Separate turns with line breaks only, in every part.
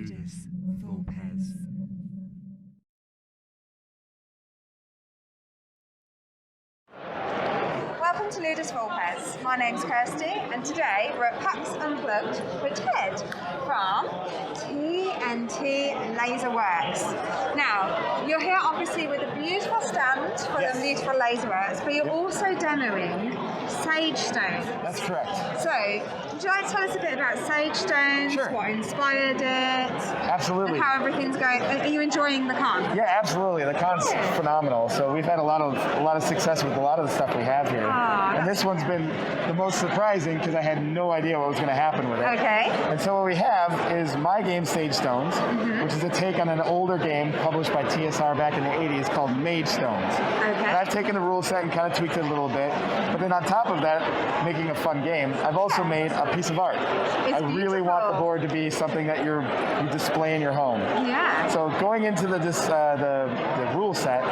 Ludus Full Pez.
Welcome to Ludus Full Pez. My name's Kirsty, and today we're at PAX Unplugged with Ted from TNT Laser Works. Now, you're here obviously with a beautiful stand for the beautiful laser works, but you're also demoing Sage Stones.
That's correct.
So, would you like to tell us a bit about Sage Stones?
Sure.
What inspired it?
Absolutely.
And how everything's going? Are you enjoying the con?
Yeah, absolutely. The con's phenomenal. So we've had a lot of success with a lot of the stuff we have here. And this one's been the most surprising because I had no idea what was going to happen with it.
Okay.
And so what we have is my game Sage Stones, which is a take on an older game published by TSR back in the 80s called Mage Stones.
Okay.
And I've taken the rule set and kind of tweaked it a little bit. But then on top of that, making a fun game, I've also made a piece of art. I really want the board to be something that you display in your home.
Yeah.
So going into the rule set,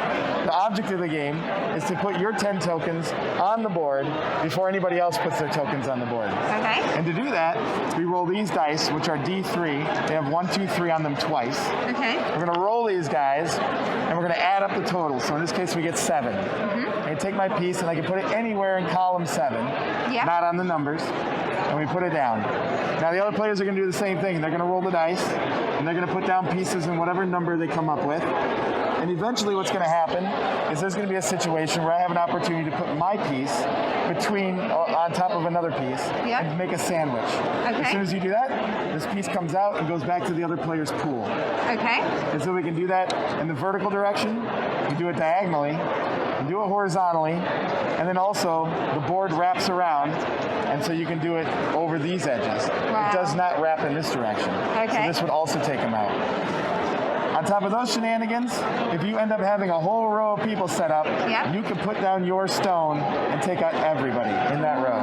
the object of the game is to put your 10 tokens on the board before anybody else puts their tokens on the board.
Okay.
And to do that, we roll these dice, which are D3. They have 1, 2, 3 on them twice.
Okay.
We're going to roll these guys, and we're going to add up the totals. So in this case, we get 7. I take my piece, and I can put it anywhere in column 7, not on the numbers, and we put it down. Now the other players are going to do the same thing. They're going to roll the dice, and they're going to put down pieces in whatever number they come up with. And eventually what's going to happen is there's going to be a situation where I have an opportunity to put my piece on top of another piece and make a sandwich.
Okay.
As soon as you do that, this piece comes out and goes back to the other player's pool.
Okay.
And so we can do that in the vertical direction, we do it diagonally, we do it horizontally, and then also the board wraps around, and so you can do it over these edges.
Wow.
It does not wrap in this direction.
Okay.
So this would also take them out. On top of those shenanigans, if you end up having a whole row of people set up, you can put down your stone and take out everybody in that row.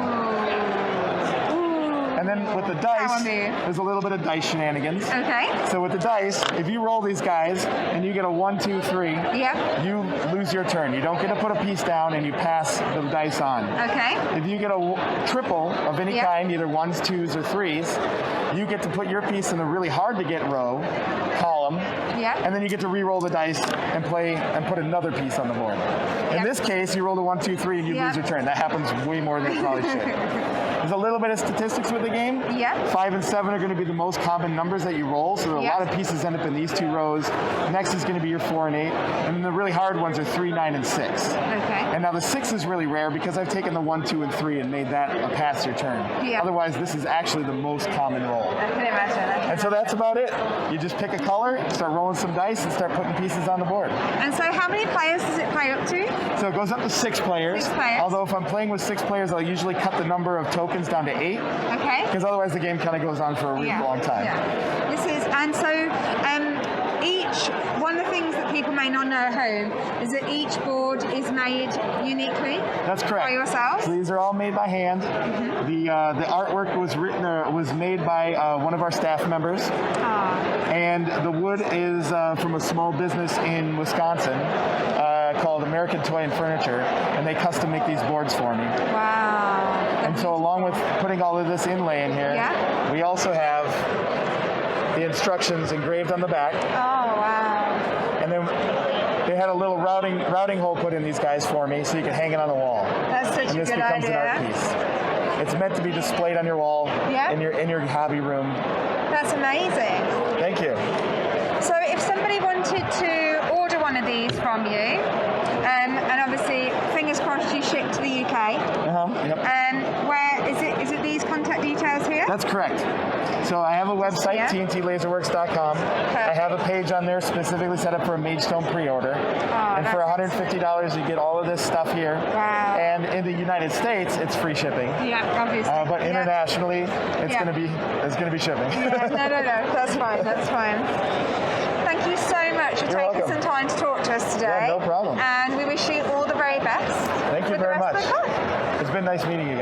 And then with the dice, there's a little bit of dice shenanigans.
Okay.
So with the dice, if you roll these guys and you get a 1, 2, 3, you lose your turn. You don't get to put a piece down and you pass the dice on.
Okay.
If you get a triple of any kind, either 1s, 2s, or 3s, you get to put your piece in the really hard to get row, column, and then you get to re-roll the dice and play and put another piece on the board. In this case, you roll a 1, 2, 3 and you lose your turn. That happens way more than it probably should. There's a little bit of statistics with the game. 5 and 7 are going to be the most common numbers that you roll, so a lot of pieces end up in these 2 rows. Next is going to be your 4 and 8, and then the really hard ones are 3, 9, and 6.
Okay.
And now the 6 is really rare because I've taken the 1, 2, and 3 and made that a pass your turn. Otherwise, this is actually the most common roll.
I can imagine.
And so that's about it. You just pick a color, start rolling some dice, and start putting pieces on the board.
And so how many players does it play up to?
So it goes up to 6 players.
6 players.
Although if I'm playing with 6 players, I'll usually cut the number of tokens down to 8.
Okay.
Because otherwise the game kind of goes on for a really long time.
This is, and so one of the things that people may not know at home is that each board is made uniquely.
That's correct.
By yourselves.
So these are all made by hand. The artwork was made by one of our staff members. And the wood is from a small business in Wisconsin called American Toy and Furniture, and they custom make these boards for me.
Wow.
And so along with putting all of this inlay in here, we also have the instructions engraved on the back.
Oh, wow.
And then they had a little routing hole put in these guys for me so you can hang it on the wall.
That's such a good idea.
And this becomes an art piece. It's meant to be displayed on your wall in your hobby room.
That's amazing.
Thank you.
So if somebody wanted to order one of these from you, and obviously fingers crossed you ship to the UK. Where is it these contact details here?
That's correct. So I have a website, TNTLaserworks.com. I have a page on there specifically set up for a Mage Stone pre-order. And for $150, you get all of this stuff here.
Wow.
And in the United States, it's free shipping.
Yeah, obviously.
But internationally, it's going to be shipping.
No, that's fine. That's fine. Thank you so much for taking some time to talk to us today.
Yeah, no problem.
And we wish you all the very best.
Thank you very much. It's been nice meeting you.